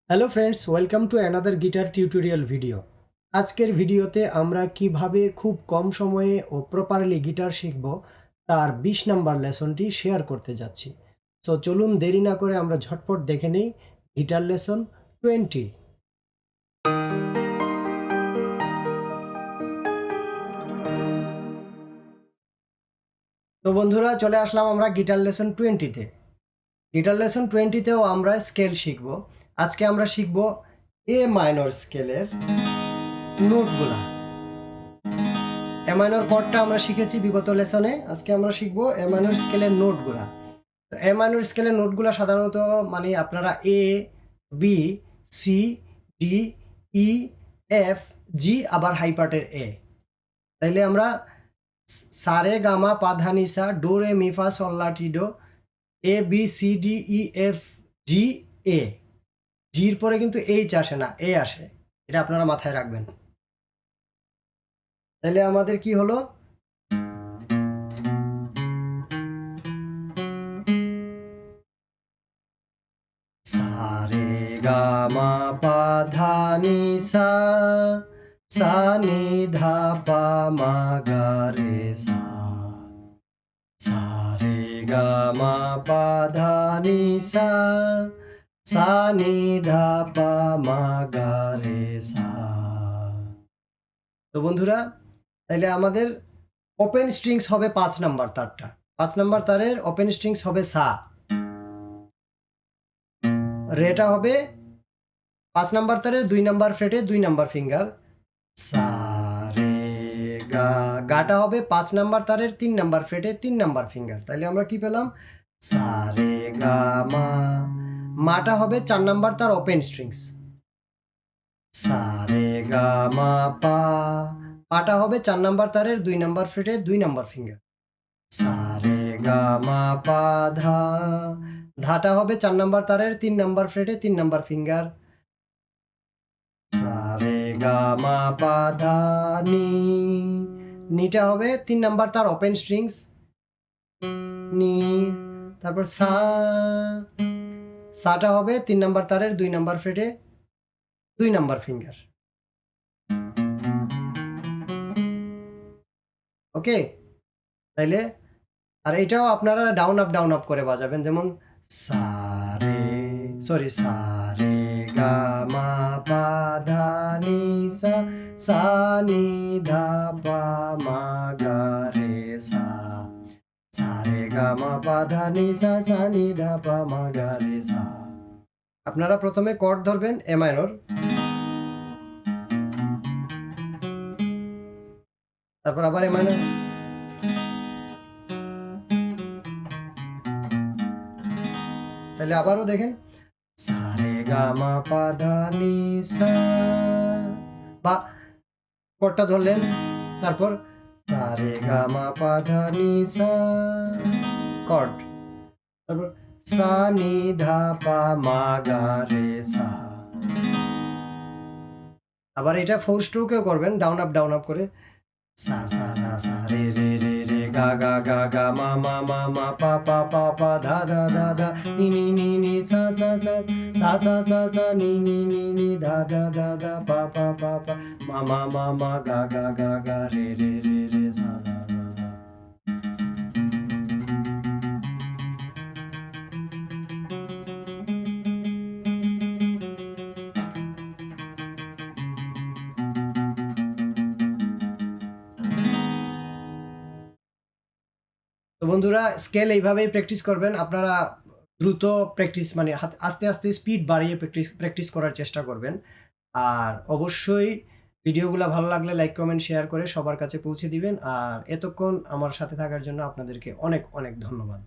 Hello friends, welcome to another guitar tutorial video. আজকের ভিডিওতে আমরা কিভাবে খুব কম সময়ে ও প্রপারলি গিটার শিখব তার 20 নাম্বার লেসনটি শেয়ার করতে যাচ্ছি। সো চলুন দেরি না করে আমরা ঝটপট দেখে নেই গিটার লেসন 20। তো বন্ধুরা, চলে আসলাম আমরা গিটার লেসন 20-তে। গিটার লেসন 20-তেও আমরা স্কেল শিখব। আজকে আমরা শিখব এ মাইনর স্কেলের নোটগুলা। এ মাইনর কর্ডটা আমরা শিখেছি বিগত লেসনে। আজকে আমরা শিখব এ মাইনর স্কেলের নোটগুলা। তো এ মাইনর স্কেলের নোটগুলা সাধারণত মানে আপনারা এ, B, C, D, E, F, জি, আবার হাই পার্টের এ। তাইলে আমরা সারে গামা পা ধা নি সা ডো রে me fa sol la ti do, A B C D E F G A. জির পরে কিন্তু এইচ আসে না, এ আসে। এটা আপনারা মাথায় রাখবেন। তাইলে আমাদের কি হলো? সারে গামা পা ধা নি সা, সা নি ধা পা মা গা রে সা। সারে গামা পা ধা নি সা, সা নি ধা পা মা গা রে সা। তো বন্ধুরা, তাইলে আমাদের ওপেন স্ট্রিংস হবে 5 নাম্বার তারটা। 5 নাম্বার তারের ওপেন স্ট্রিংস হবে সা। রেটা হবে 5 নাম্বার তারের 2 নাম্বার ফ্রেটে 2 নাম্বার ফিঙ্গার। সা রে গা। গাটা হবে 5 নাম্বার তারের 3 নাম্বার ফ্রেটে 3 নাম্বার ফিঙ্গার। তাইলে আমরা কি পেলাম? সা রে গা মা। মাটা হবে 4 নাম্বার তার ওপেন স্ট্রিংস। সা রে গা মা পা। পাটা হবে 4 নাম্বার তারের 2 নাম্বার ফ্রেটে 2 নাম্বার ফিঙ্গার। সা রে গা মা পা ধা। ধাটা হবে 4 নাম্বার তারের 3 নাম্বার ফ্রেটে 3 নাম্বার ফিঙ্গার। সা রে গা মা পা ধা নি। নিটা হবে 3 নাম্বার তার ওপেন স্ট্রিংস নি। তারপর সা। সাটা হবে 3 নাম্বার তারের 2 নাম্বার ফ্রেটে 2 নাম্বার ফিঙ্গার। ওকে? তাইলে আর এটাও আপনারা ডাউন আপ করে বাজাবেন, যেমন সা রে, সরি, সা রে গা মা পা ধা নি সা, সা নি ধা পা মা গা রে সা। সা রে গা মা পা ধা নি সা, সা নি ধা পা মা গা রে সা। আপনারা প্রথমে কর্ড ধরবেন এ মাইনর, তারপর আবার এ মাইনর, তাহলে আবারও দেখেন সা রে গা মা পা ধা নি সা, বা কর্ডটা ধরলেন, তারপর সা রে গা মা পা ধা নি সা, কর্ড, তারপর সা নি ধা পা মা গা রে সা। আবার এটা 4 স্ট্রোকেও করবেন, ডাউন আপ করে। সা সা ধা সা রে রে রে রে গা গা গা গা মা মা মা মা পা পা পা পা ধা ধা ধা ধা নি নি নি নি সা সা সা সা সা সা সা নি নি নি নি ধা ধা ধা ধা পা পা পা পা মা মা মা মা গা গা গা গা রে রে রে রে সা সা সা সা। তো বন্ধুরা, স্কেল এইভাবেই প্র্যাকটিস করবেন আপনারা। দ্রুত প্র্যাকটিস মানে আস্তে আস্তে স্পিড বাড়িয়ে প্র্যাকটিস করার চেষ্টা করবেন। আর অবশ্যই ভিডিওগুলো ভালো লাগলে লাইক, কমেন্ট, শেয়ার করে সবার কাছে পৌঁছে দিবেন। আর এতক্ষণ আমার সাথে থাকার জন্য আপনাদেরকে অনেক অনেক ধন্যবাদ।